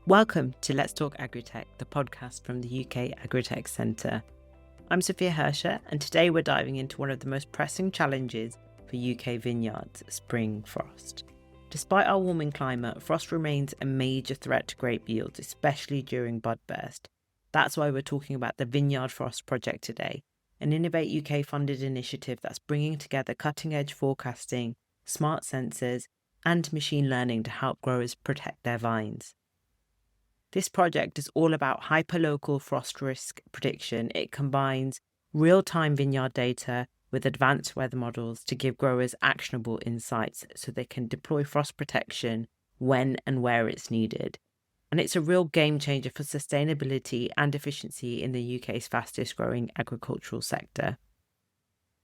Welcome to Let's Talk Agri-Tech, the podcast from the UK Agri-Tech Centre. I'm Sophia Herscher, and today we're diving into one of the most pressing challenges for UK vineyards, spring frost. Despite our warming climate, frost remains a major threat to grape yields, especially during budburst. That's why we're talking about the Vineyard Frost Project today, an Innovate UK funded initiative that's bringing together cutting-edge forecasting, smart sensors, and machine learning to help growers protect their vines. This project is all about hyperlocal frost risk prediction. It combines real-time vineyard data with advanced weather models to give growers actionable insights so they can deploy frost protection when and where it's needed. And it's a real game changer for sustainability and efficiency in the UK's fastest growing agricultural sector.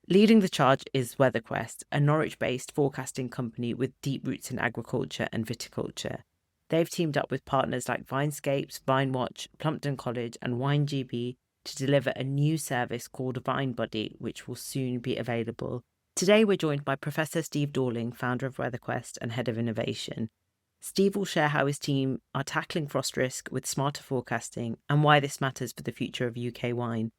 Leading the charge is Weatherquest, a Norwich-based forecasting company with deep roots in agriculture and viticulture. They've teamed up with partners like Vinescapes, VineWatch, Plumpton College and WineGB to deliver a new service called VineBuddy, which will soon be available. Today we're joined by Professor Steve Dorling, founder of Weatherquest and head of innovation. Steve will share how his team are tackling frost risk with smarter forecasting and why this matters for the future of UK wine.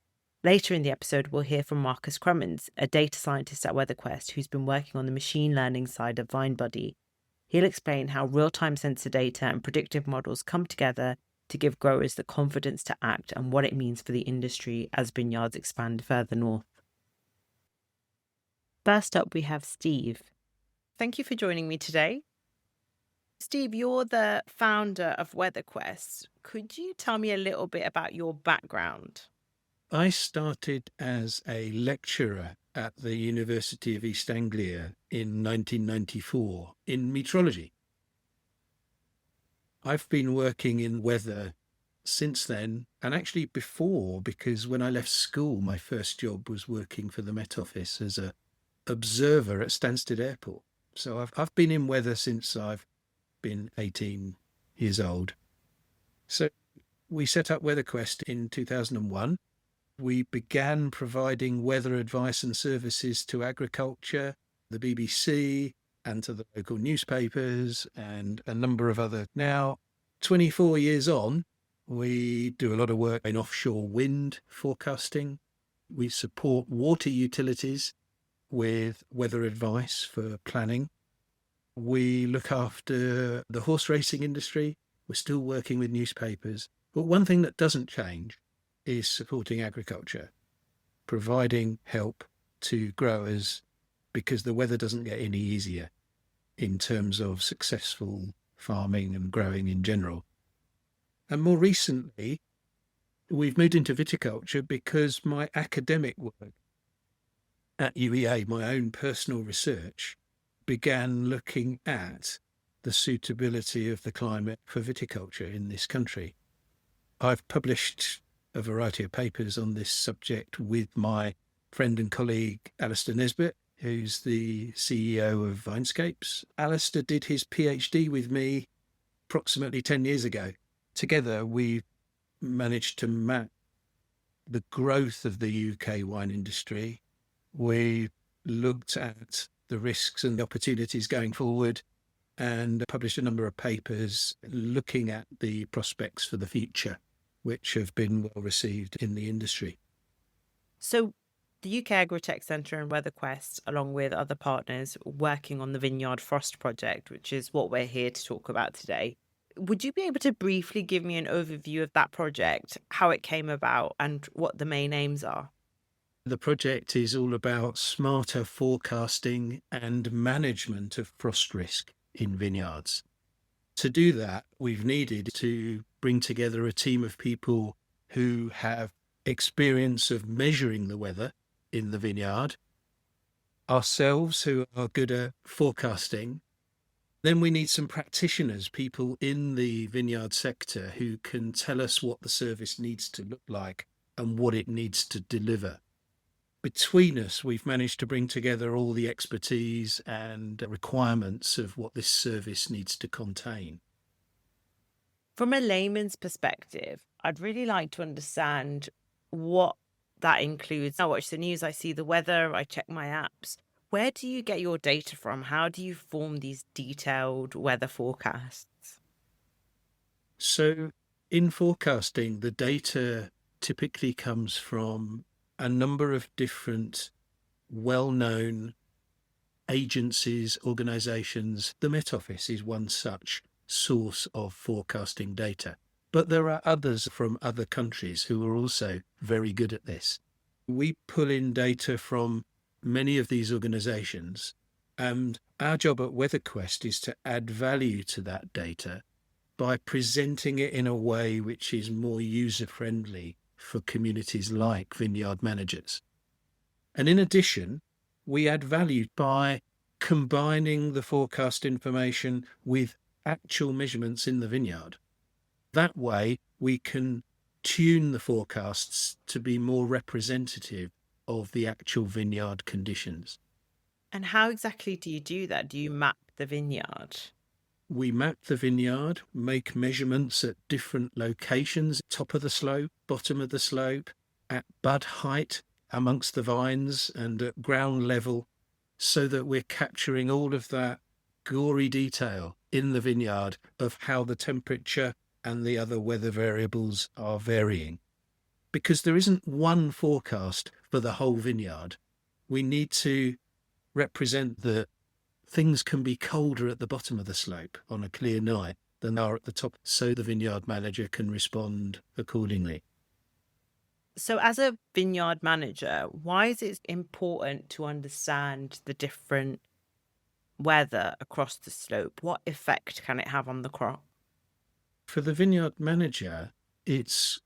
Later in the episode, we'll hear from Marcus Krumins, a data scientist at Weatherquest who's been working on the machine learning side of VineBuddy. He'll explain how real-time sensor data and predictive models come together to give growers the confidence to act and what it means for the industry as vineyards expand further north. First up, we have Steve. Thank you for joining me today. Steve, you're the founder of Weatherquest. Could you tell me a little bit about your background? I started as a lecturer at the University of East Anglia in 1994 in meteorology. I've been working in weather since then, and actually before, because when I left school, my first job was working for the Met Office as an observer at Stansted Airport. So I've been in weather since I've been 18 years old. So we set up Weatherquest in 2001. We began providing weather advice and services to agriculture, the BBC, and to the local newspapers, and a number of other. Now, 24 years on, we do a lot of work in offshore wind forecasting. We support water utilities with weather advice for planning. We look after the horse racing industry. We're still working with newspapers. But one thing that doesn't change is supporting agriculture, providing help to growers, because the weather doesn't get any easier in terms of successful farming and growing in general. And more recently, we've moved into viticulture because my academic work at UEA, my own personal research, began looking at the suitability of the climate for viticulture in this country. I've published a variety of papers on this subject with my friend and colleague Alistair Nesbitt, who's the CEO of Vinescapes. Alistair did his PhD with me approximately 10 years ago. Together, we managed to map the growth of the UK wine industry. We looked at the risks and opportunities going forward and published a number of papers looking at the prospects for the future, which have been well received in the industry. So the UK Agri-Tech Centre and Weatherquest, along with other partners, working on the Vineyard Frost Project, which is what we're here to talk about today. Would you be able to briefly give me an overview of that project, how it came about and what the main aims are? The project is all about smarter forecasting and management of frost risk in vineyards. To do that, we've needed to bring together a team of people who have experience of measuring the weather in the vineyard, ourselves who are good at forecasting. Then we need some practitioners, people in the vineyard sector who can tell us what the service needs to look like and what it needs to deliver. Between us, we've managed to bring together all the expertise and requirements of what this service needs to contain. From a layman's perspective, I'd really like to understand what that includes. I watch the news, I see the weather, I check my apps. Where do you get your data from? How do you form these detailed weather forecasts? So in forecasting, the data typically comes from a number of different well-known agencies, organisations. The Met Office is one such source of forecasting data. But there are others from other countries who are also very good at this. We pull in data from many of these organisations, and our job at Weatherquest is to add value to that data by presenting it in a way which is more user-friendly for communities like vineyard managers. And in addition, we add value by combining the forecast information with actual measurements in the vineyard. That way, we can tune the forecasts to be more representative of the actual vineyard conditions. And how exactly do you do that? Do you map the vineyard? We map the vineyard, make measurements at different locations, top of the slope, bottom of the slope, at bud height amongst the vines and at ground level, so that we're capturing all of that gory detail in the vineyard of how the temperature and the other weather variables are varying. Because there isn't one forecast for the whole vineyard. We need to represent that things can be colder at the bottom of the slope on a clear night than they are at the top, so the vineyard manager can respond accordingly. So, as a vineyard manager, why is it important to understand the different weather across the slope? What effect can it have on the crop? For the vineyard manager, it's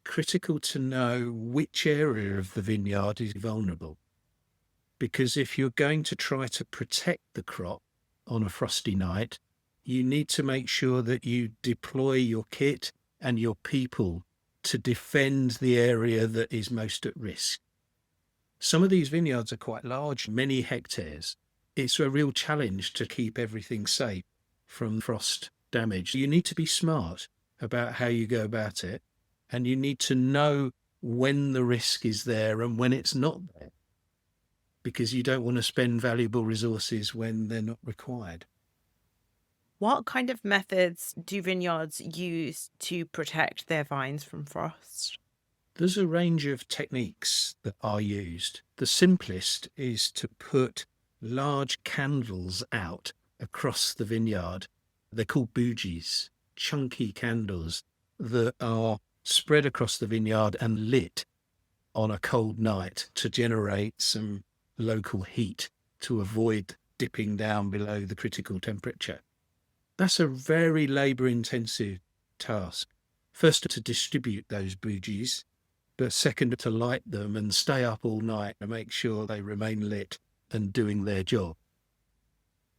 critical to know which area of the vineyard is vulnerable. Because if you're going to try to protect the crop on a frosty night, you need to make sure that you deploy your kit and your people to defend the area that is most at risk. Some of these vineyards are quite large, many hectares. It's a real challenge to keep everything safe from frost damage. You need to be smart about how you go about it, and you need to know when the risk is there and when it's not there, because you don't want to spend valuable resources when they're not required. What kind of methods do vineyards use to protect their vines from frost? There's a range of techniques that are used. The simplest is to put large candles out across the vineyard. They're called bougies, chunky candles that are spread across the vineyard and lit on a cold night to generate some local heat to avoid dipping down below the critical temperature. That's a very labour-intensive task. First, to distribute those bougies, but second, to light them and stay up all night to make sure they remain lit and doing their job.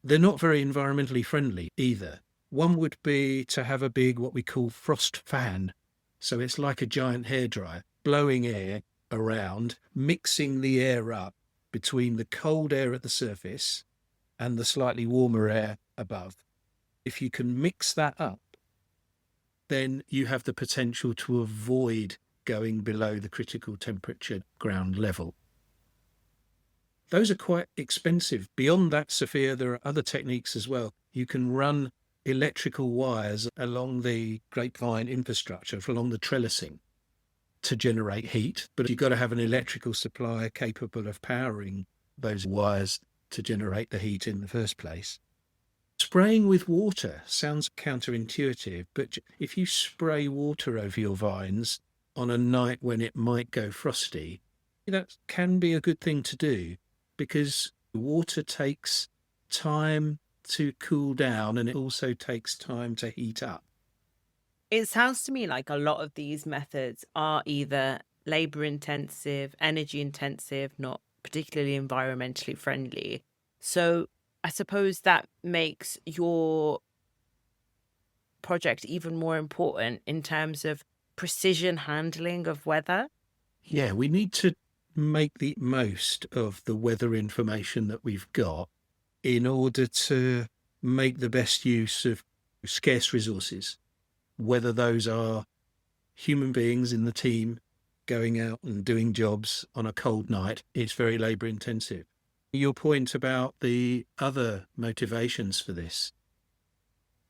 They're not very environmentally friendly either. One would be to have a big, what we call frost fan. So it's like a giant hairdryer, blowing air around, mixing the air up between the cold air at the surface and the slightly warmer air above. If you can mix that up, then you have the potential to avoid going below the critical temperature ground level. Those are quite expensive. Beyond that, Sophia, there are other techniques as well. You can run electrical wires along the grapevine infrastructure, along the trellising, to generate heat, but you've got to have an electrical supply capable of powering those wires to generate the heat in the first place. Spraying with water sounds counterintuitive, but if you spray water over your vines on a night when it might go frosty, that can be a good thing to do, because water takes time to cool down and it also takes time to heat up. It sounds to me like a lot of these methods are either labour intensive, energy intensive, not particularly environmentally friendly. So I suppose that makes your project even more important in terms of precision handling of weather. Yeah, we need to make the most of the weather information that we've got in order to make the best use of scarce resources, whether those are human beings in the team going out and doing jobs on a cold night. It's very labour intensive. Your point about the other motivations for this,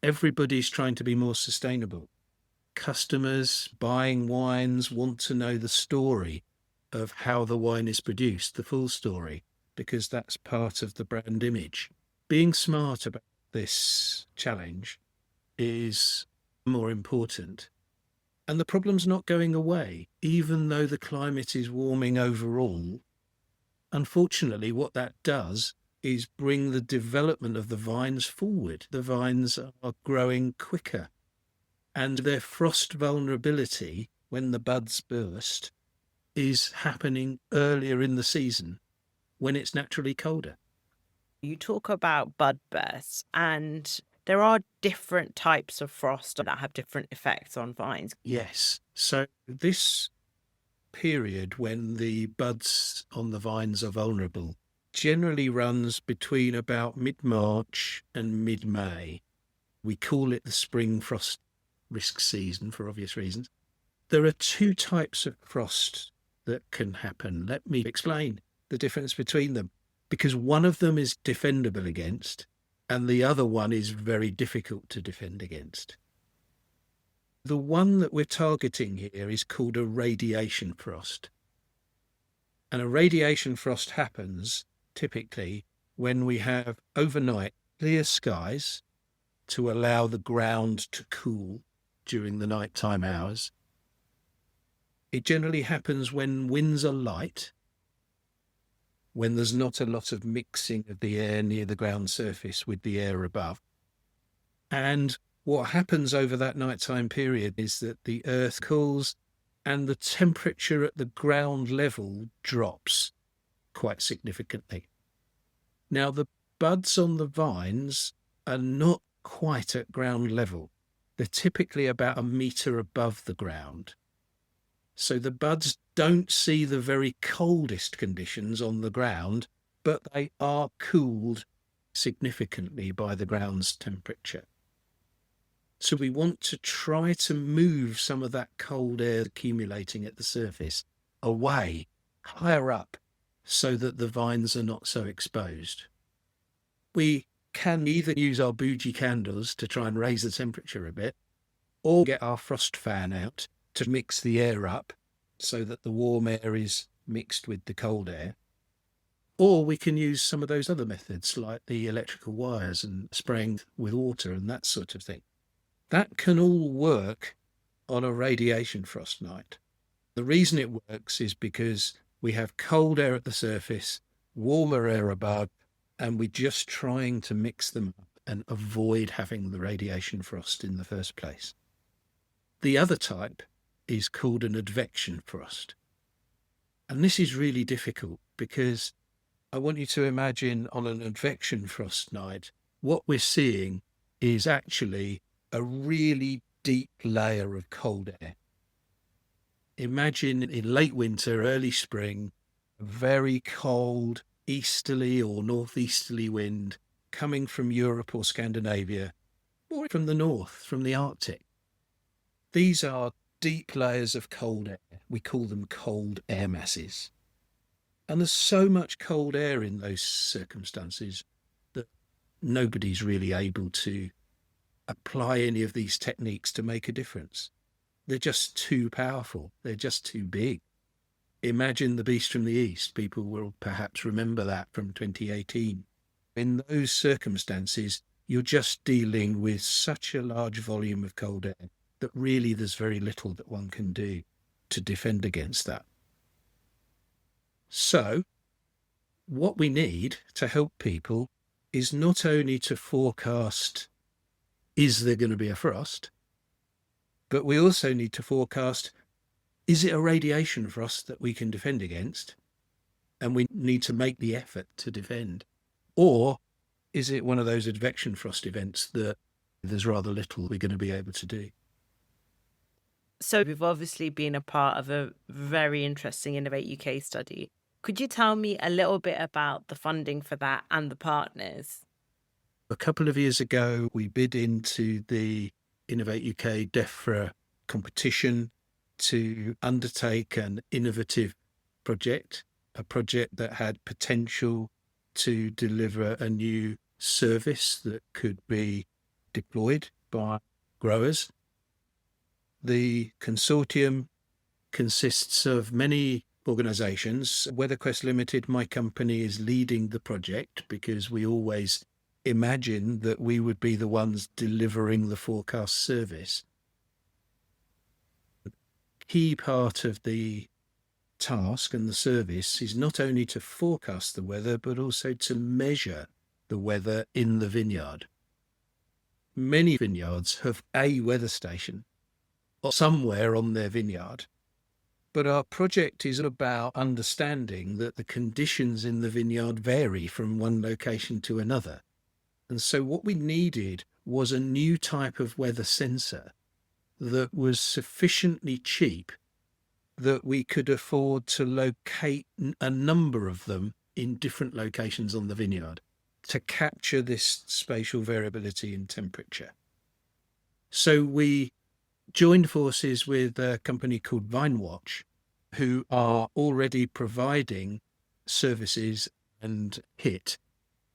everybody's trying to be more sustainable. customers buying wines want to know the story of how the wine is produced, the full story, because that's part of the brand image. Being smart about this challenge is more important. And the problem's not going away, even though the climate is warming overall. Unfortunately, what that does is bring the development of the vines forward. The vines are growing quicker, and their frost vulnerability, when the buds burst, is happening earlier in the season when it's naturally colder. You talk about bud bursts, and there are different types of frost that have different effects on vines. Yes. So this period when the buds on the vines are vulnerable generally runs between about mid-March and mid-May. We call it the spring frost risk season for obvious reasons. There are two types of frost that can happen. Let me explain the difference between them, because one of them is defendable against and the other one is very difficult to defend against. The one that we're targeting here is called a radiation frost. And a radiation frost happens typically when we have overnight clear skies to allow the ground to cool during the nighttime hours. It generally happens when winds are light, when there's not a lot of mixing of the air near the ground surface with the air above. And what happens over that nighttime period is that the earth cools and the temperature at the ground level drops quite significantly. Now, the buds on the vines are not quite at ground level. They're typically about a metre above the ground. So the buds don't see the very coldest conditions on the ground, but they are cooled significantly by the ground's temperature. So we want to try to move some of that cold air accumulating at the surface away, higher up, so that the vines are not so exposed. We can either use our bougie candles to try and raise the temperature a bit, or get our frost fan out to mix the air up so that the warm air is mixed with the cold air. Or we can use some of those other methods like the electrical wires and spraying with water and that sort of thing. That can all work on a radiation frost night. The reason it works is because we have cold air at the surface, warmer air above, and we're just trying to mix them up and avoid having the radiation frost in the first place. The other type is called an advection frost. And this is really difficult because I want you to imagine on an advection frost night, what we're seeing is actually a really deep layer of cold air. Imagine in late winter, early spring, a very cold easterly or northeasterly wind coming from Europe or Scandinavia, or from the north, from the Arctic. These are deep layers of cold air. We call them cold air masses. And there's so much cold air in those circumstances that nobody's really able to apply any of these techniques to make a difference. They're just too powerful. They're just too big. Imagine the beast from the east. People will perhaps remember that from 2018. In those circumstances, you're just dealing with such a large volume of cold air that really there's very little that one can do to defend against that. So what we need to help people is not only to forecast, is there going to be a frost? But we also need to forecast, is it a radiation frost that we can defend against? And we need to make the effort to defend. Or is it one of those advection frost events that there's rather little we're going to be able to do? So we've obviously been a part of a very interesting Innovate UK study. Could you tell me a little bit about the funding for that and the partners? A couple of years ago, we bid into the Innovate UK DEFRA competition to undertake an innovative project, a project that had potential to deliver a new service that could be deployed by growers. The consortium consists of many organisations. Weatherquest Limited, my company, is leading the project because we always imagined that we would be the ones delivering the forecast service. Key part of the task and the service is not only to forecast the weather, but also to measure the weather in the vineyard. Many vineyards have a weather station or somewhere on their vineyard, but our project is about understanding that the conditions in the vineyard vary from one location to another. And so what we needed was a new type of weather sensor that was sufficiently cheap that we could afford to locate a number of them in different locations on the vineyard to capture this spatial variability in temperature. So we joined forces with a company called VineWatch, who are already providing services and kit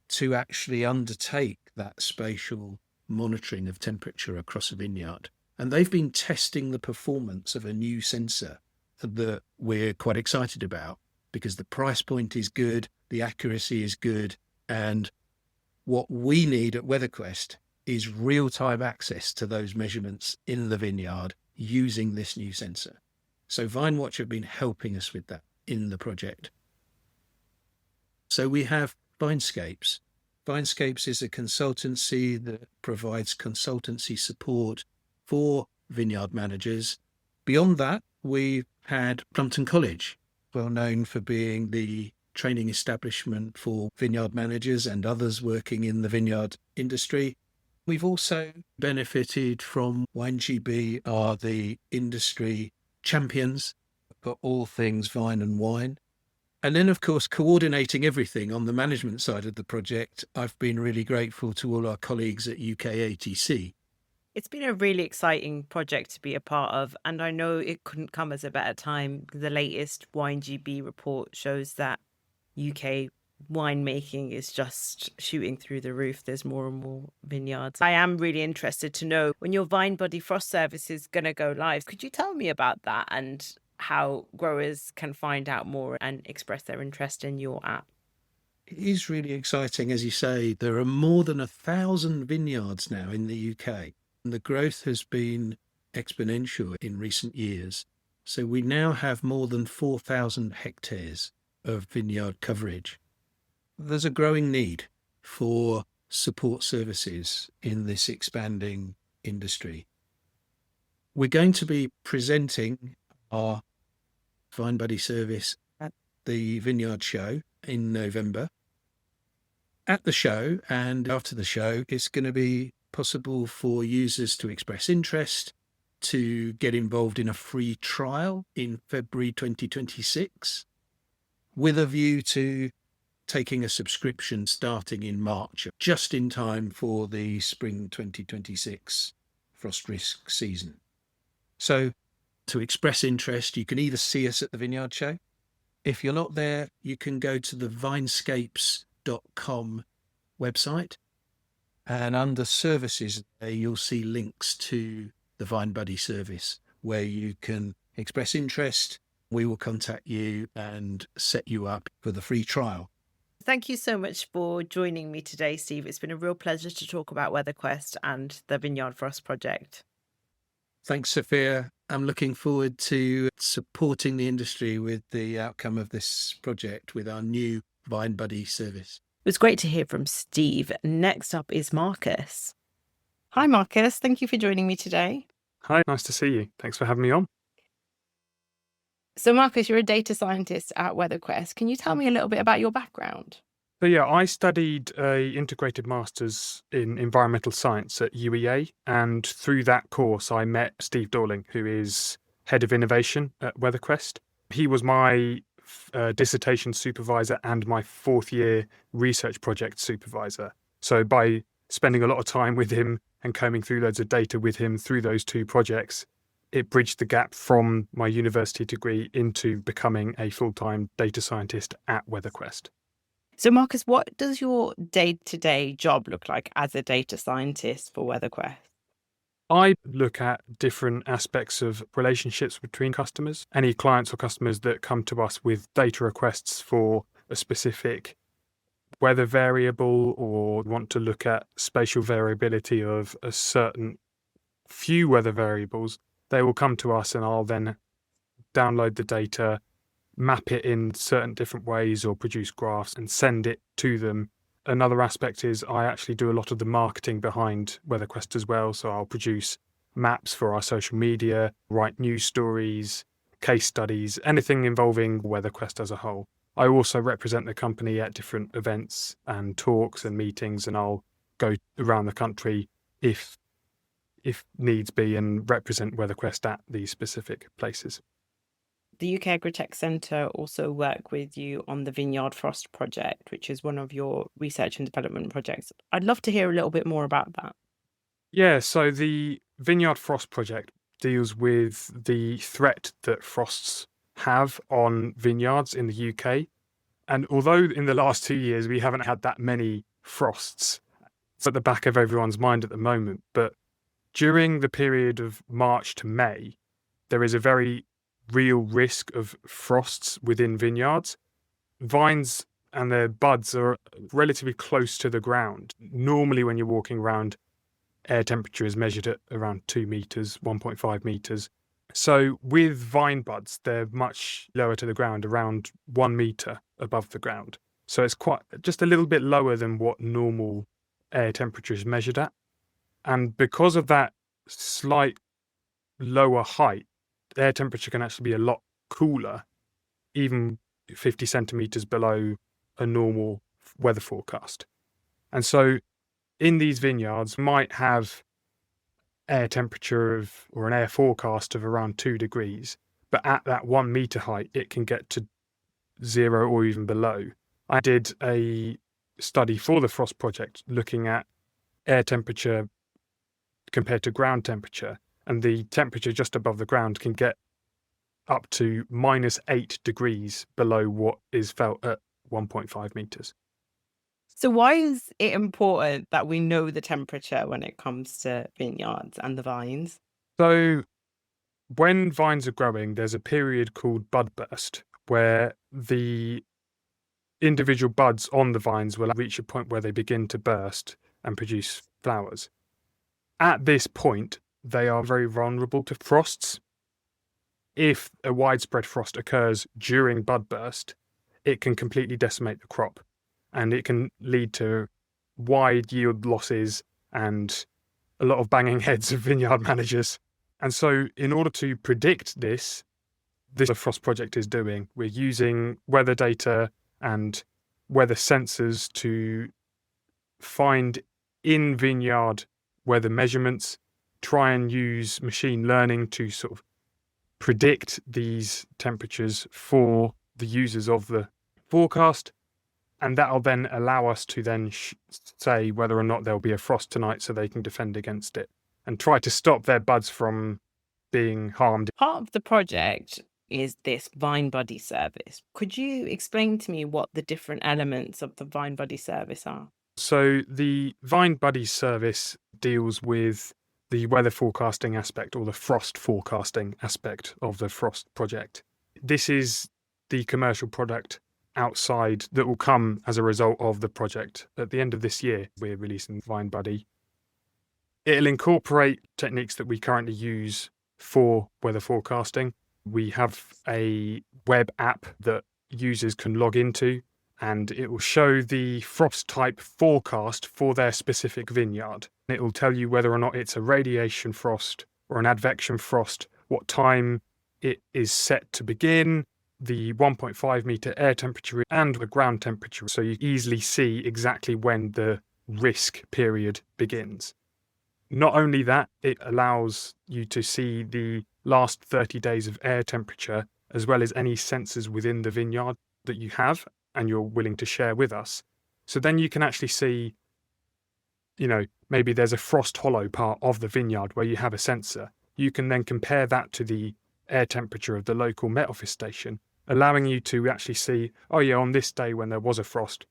to actually undertake that spatial monitoring of temperature across a vineyard. And they've been testing the performance of a new sensor that we're quite excited about because the price point is good, the accuracy is good, and what we need at Weatherquest is real-time access to those measurements in the vineyard using this new sensor. So VineWatch have been helping us with that in the project. So we have Vinescapes. Vinescapes is a consultancy that provides consultancy support for vineyard managers. Beyond that, we've had Plumpton College, well known for being the training establishment for vineyard managers and others working in the vineyard industry. We've also benefited from WineGB, are the industry champions for all things vine and wine. And then, of course, coordinating everything on the management side of the project, I've been really grateful to all our colleagues at UK ATC. It's been a really exciting project to be a part of, and I know it couldn't come as a better time. The latest WineGB report shows that UK winemaking is just shooting through the roof. There's more and more vineyards. I am really interested to know when your Vine Buddy Frost service is going to go live. Could you tell me about that and how growers can find out more and express their interest in your app? It is really exciting. As you say, there are more than 1,000 vineyards now in the UK. And the growth has been exponential in recent years. So we now have more than 4,000 hectares of vineyard coverage. There's a growing need for support services in this expanding industry. We're going to be presenting our Vine Buddy service at the Vineyard Show in November. At the show and after the show, it's going to be possible for users to express interest, to get involved in a free trial in February 2026, with a view to taking a subscription starting in March, just in time for the spring 2026 frost risk season. So to express interest, you can either see us at the Vineyard Show. If you're not there, you can go to the vinescapes.com website. And under services, you'll see links to the Vine Buddy service where you can express interest. We will contact you and set you up for the free trial. Thank you so much for joining me today, Steve. It's been a real pleasure to talk about Weatherquest and the Vineyard Frost Project. Thanks, Sophia. I'm looking forward to supporting the industry with the outcome of this project with our new Vine Buddy service. It was great to hear from Steve. Next up is Marcus. Hi, Marcus. Thank you for joining me today. Hi, nice to see you. Thanks for having me on. So, Marcus, you're a data scientist at Weatherquest. Can you tell me a little bit about your background? So yeah, I studied a integrated master's in environmental science at UEA, and through that course I met Steve Dorling, who is head of innovation at Weatherquest. He was my dissertation supervisor and my fourth year research project supervisor. So by spending a lot of time with him and combing through loads of data with him through those two projects, it bridged the gap from my university degree into becoming a full-time data scientist at Weatherquest. So, Marcus, what does your day-to-day job look like as a data scientist for Weatherquest? I look at different aspects of relationships between customers. Any clients or customers that come to us with data requests for a specific weather variable or want to look at spatial variability of a certain few weather variables, they will come to us and I'll then download the data, map it in certain different ways or produce graphs and send it to them. Another aspect is I actually do a lot of the marketing behind Weatherquest as well. So I'll produce maps for our social media, write news stories, case studies, anything involving Weatherquest as a whole. I also represent the company at different events and talks and meetings, and I'll go around the country if needs be and represent Weatherquest at these specific places. The UK Agri-Tech Centre also work with you on the Vineyard Frost Project, which is one of your research and development projects. I'd love to hear a little bit more about that. Yeah, so the Vineyard Frost Project deals with the threat that frosts have on vineyards in the UK. And although in the last 2 years we haven't had that many frosts, it's at the back of everyone's mind at the moment, but during the period of March to May, there is a very real risk of frosts within vineyards. Vines and their buds are relatively close to the ground. Normally when you're walking around, air temperature is measured at around 2 meters, 1.5 meters. So with vine buds, they're much lower to the ground, around 1 meter above the ground. So it's quite just a little bit lower than what normal air temperature is measured at. And because of that slight lower height, air temperature can actually be a lot cooler, even 50 centimeters below a normal weather forecast. And so in these vineyards might have air temperature or an air forecast of around 2 degrees, but at that 1 meter height, it can get to 0 or even below. I did a study for the Frost Project looking at air temperature compared to ground temperature, and the temperature just above the ground can get up to -8 degrees below what is felt at 1.5 meters. So why is it important that we know the temperature when it comes to vineyards and the vines? So when vines are growing, there's a period called bud burst where the individual buds on the vines will reach a point where they begin to burst and produce flowers. At this point, they are very vulnerable to frosts. If a widespread frost occurs during bud burst, it can completely decimate the crop, and it can lead to wide yield losses and a lot of banging heads of vineyard managers. And so in order to predict this the Frost Project is doing, we're using weather data and weather sensors to find in vineyard weather measurements, try and use machine learning to sort of predict these temperatures for the users of the forecast. And that'll then allow us to then say whether or not there'll be a frost tonight so they can defend against it and try to stop their buds from being harmed. Part of the project is this Vine Buddy service. Could you explain to me what the different elements of the Vine Buddy service are? So the Vine Buddy service deals with the weather forecasting aspect or the frost forecasting aspect of the Frost Project. This is the commercial product outside that will come as a result of the project. At the end of this year, we're releasing Vine Buddy. It'll incorporate techniques that we currently use for weather forecasting. We have a web app that users can log into, and it will show the frost type forecast for their specific vineyard. It will tell you whether or not it's a radiation frost or an advection frost, what time it is set to begin, the 1.5 meter air temperature and the ground temperature, so you easily see exactly when the risk period begins. Not only that, it allows you to see the last 30 days of air temperature, as well as any sensors within the vineyard that you have and you're willing to share with us. So then you can actually see, maybe there's a frost hollow part of the vineyard where you have a sensor. You can then compare that to the air temperature of the local Met Office station, allowing you to actually see, on this day when there was a frost,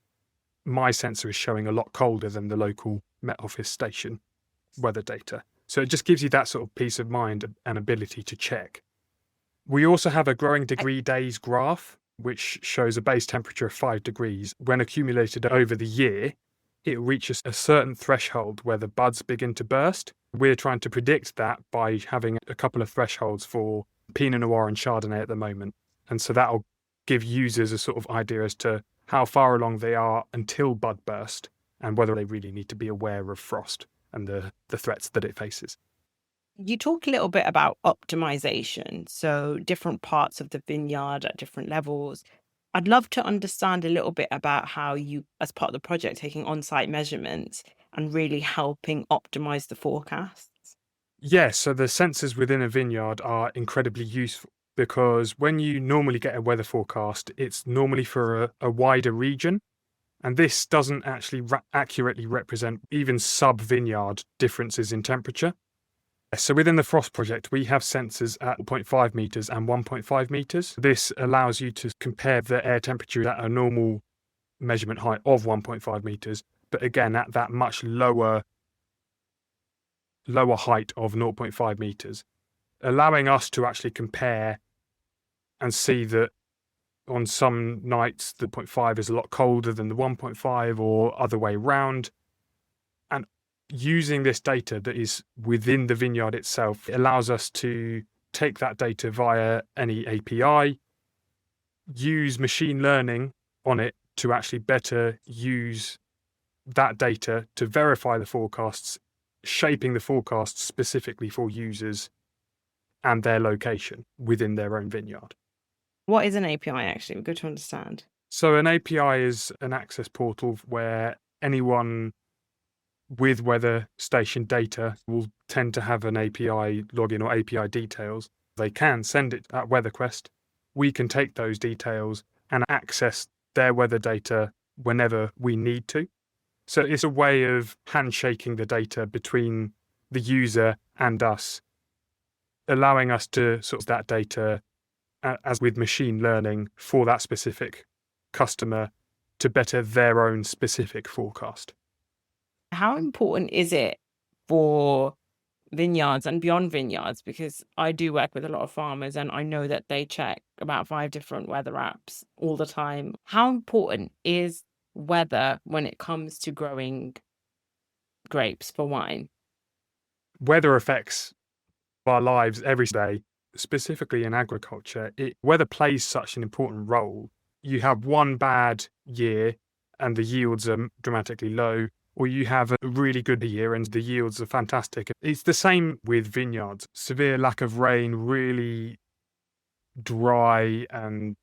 my sensor is showing a lot colder than the local Met Office station weather data. So it just gives you that sort of peace of mind and ability to check. We also have a growing degree days graph, which shows a base temperature of 5 degrees. When accumulated over the year, it reaches a certain threshold where the buds begin to burst. We're trying to predict that by having a couple of thresholds for Pinot Noir and Chardonnay at the moment. And so that'll give users a sort of idea as to how far along they are until bud burst and whether they really need to be aware of frost and the threats that it faces. You talk a little bit about optimization, so different parts of the vineyard at different levels. I'd love to understand a little bit about how you, as part of the project, taking on-site measurements and really helping optimize the forecasts. Yes, so the sensors within a vineyard are incredibly useful because when you normally get a weather forecast, it's normally for a wider region. And this doesn't actually accurately represent even sub-vineyard differences in temperature. So within the Frost Project, we have sensors at 0.5 metres and 1.5 metres. This allows you to compare the air temperature at a normal measurement height of 1.5 metres, but again at that much lower height of 0.5 metres, allowing us to actually compare and see that on some nights the 0.5 is a lot colder than the 1.5 or other way round. And using this data that is within the vineyard itself, it allows us to take that data via any API, use machine learning on it to actually better use that data to verify the forecasts, shaping the forecasts specifically for users and their location within their own vineyard. What is an API actually? We're good to understand. So an API is an access portal where anyone with weather station data will tend to have an API login or API details. They can send it at Weatherquest. We can take those details and access their weather data whenever we need to. So it's a way of handshaking the data between the user and us, allowing us to sort of that data as with machine learning for that specific customer to better their own specific forecast. How important is it for vineyards and beyond vineyards? Because I do work with a lot of farmers and I know that they check about 5 different weather apps all the time. How important is weather when it comes to growing grapes for wine? Weather affects our lives every day. Specifically in agriculture, weather plays such an important role. You have one bad year and the yields are dramatically low, or you have a really good year and the yields are fantastic. It's the same with vineyards. Severe lack of rain, really dry and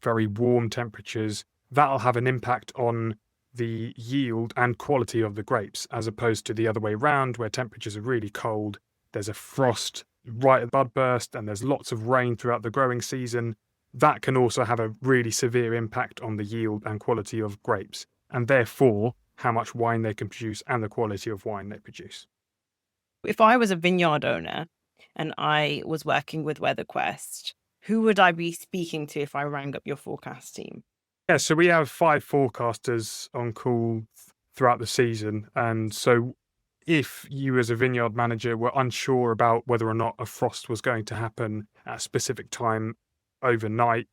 very warm temperatures, that'll have an impact on the yield and quality of the grapes, as opposed to the other way around where temperatures are really cold, there's a frost right at bud burst and there's lots of rain throughout the growing season. That can also have a really severe impact on the yield and quality of grapes, and therefore how much wine they can produce and the quality of wine they produce. If I was a vineyard owner and I was working with Weatherquest, who would I be speaking to if I rang up your forecast team? Yeah, so we have 5 forecasters on call throughout the season, and so if you as a vineyard manager were unsure about whether or not a frost was going to happen at a specific time overnight,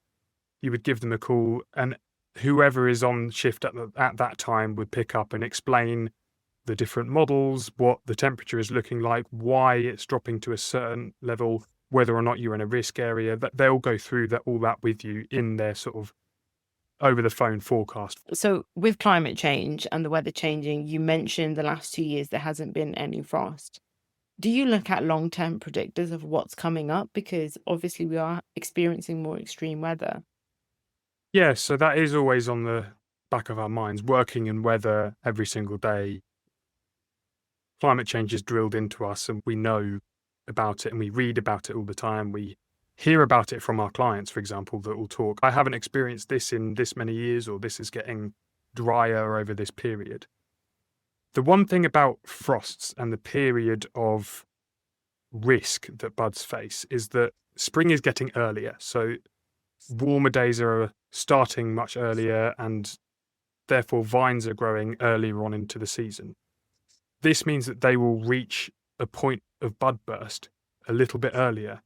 you would give them a call and whoever is on shift at that time would pick up and explain the different models, what the temperature is looking like, why it's dropping to a certain level, whether or not you're in a risk area. That they'll go through all that with you in their sort of over the phone forecast. So with climate change and the weather changing, you mentioned the last 2 years there hasn't been any frost. Do you look at long-term predictors of what's coming up? Because obviously we are experiencing more extreme weather. Yeah, so that is always on the back of our minds, working in weather every single day. Climate change is drilled into us and we know about it and we read about it all the time. We hear about it from our clients, for example, that will talk, I haven't experienced this in this many years, or this is getting drier over this period. The one thing about frosts and the period of risk that buds face is that spring is getting earlier. So warmer days are starting much earlier and therefore vines are growing earlier on into the season. This means that they will reach a point of bud burst a little bit earlier,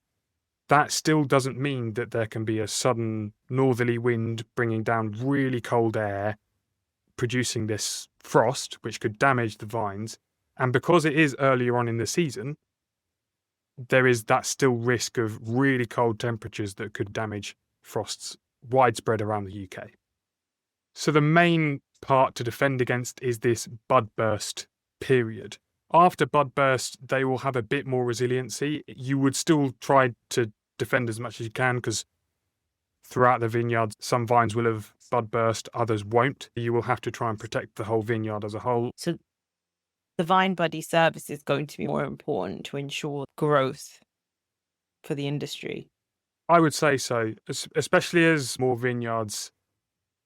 that still doesn't mean that there can be a sudden northerly wind bringing down really cold air, producing this frost, which could damage the vines. And because it is earlier on in the season, there is that still risk of really cold temperatures that could damage frosts widespread around the UK. So the main part to defend against is this bud burst period. After bud burst, they will have a bit more resiliency. You would still try to defend as much as you can, because throughout the vineyards, some vines will have bud burst, others won't. You will have to try and protect the whole vineyard as a whole. So the vine buddy service is going to be more important to ensure growth for the industry. I would say so, especially as more vineyards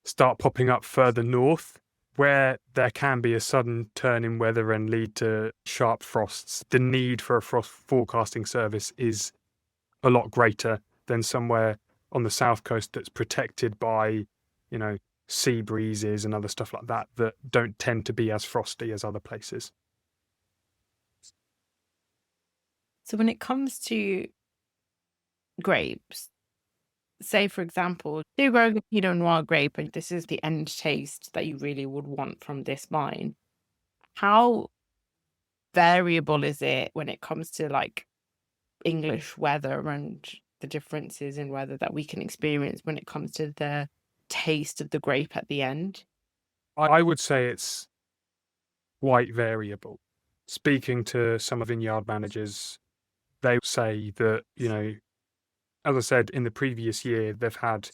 start popping up further north, where there can be a sudden turn in weather and lead to sharp frosts. The need for a frost forecasting service is a lot greater than somewhere on the south coast that's protected by, sea breezes and other stuff like that don't tend to be as frosty as other places. So when it comes to grapes, say, for example, you grow a Pinot Noir grape and this is the end taste that you really would want from this vine. How variable is it when it comes to like English weather and the differences in weather that we can experience when it comes to the taste of the grape at the end? I would say it's quite variable. Speaking to some vineyard managers, they say that, as I said, in the previous year, they've had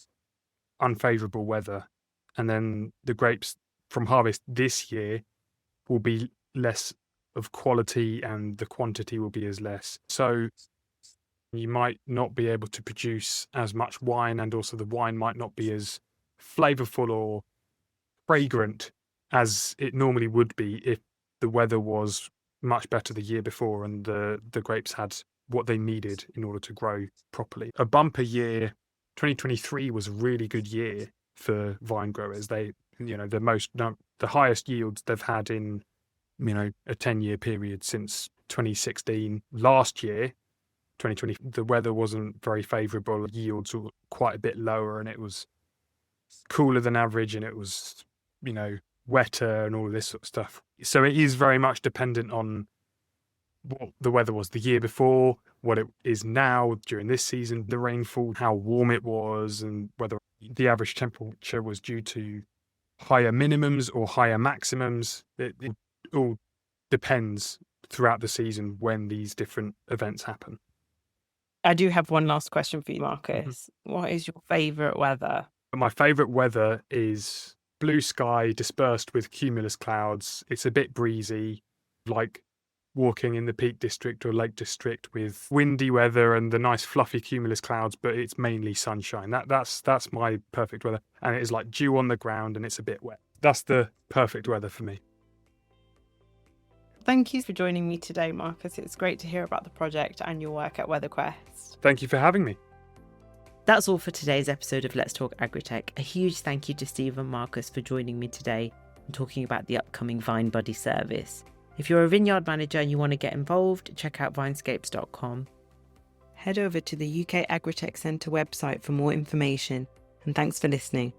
unfavourable weather, and then the grapes from harvest this year will be less of quality and the quantity will be as less. So you might not be able to produce as much wine, and also the wine might not be as flavourful or fragrant as it normally would be if the weather was much better the year before and the grapes had what they needed in order to grow properly. A bumper year, 2023 was a really good year for vine growers. They, the highest yields they've had in, a 10-year period since 2016. Last year, 2020, the weather wasn't very favourable. Yields were quite a bit lower, and it was cooler than average, and it was, wetter and all this sort of stuff. So it is very much dependent on what the weather was the year before, what it is now during this season, the rainfall, how warm it was, and whether the average temperature was due to higher minimums or higher maximums. It all depends throughout the season when these different events happen. I do have one last question for you, Marcus. Mm-hmm. What is your favourite weather? My favourite weather is blue sky dispersed with cumulus clouds. It's a bit breezy, like walking in the Peak District or Lake District with windy weather and the nice fluffy cumulus clouds, but it's mainly sunshine. That's my perfect weather. And it is like dew on the ground and it's a bit wet. That's the perfect weather for me. Thank you for joining me today, Marcus. It's great to hear about the project and your work at Weatherquest. Thank you for having me. That's all for today's episode of Let's Talk Agri-Tech. A huge thank you to Steve and Marcus for joining me today and talking about the upcoming Vine Buddy service. If you're a vineyard manager and you want to get involved, check out vinescapes.com. Head over to the UK Agri-Tech Centre website for more information, and thanks for listening.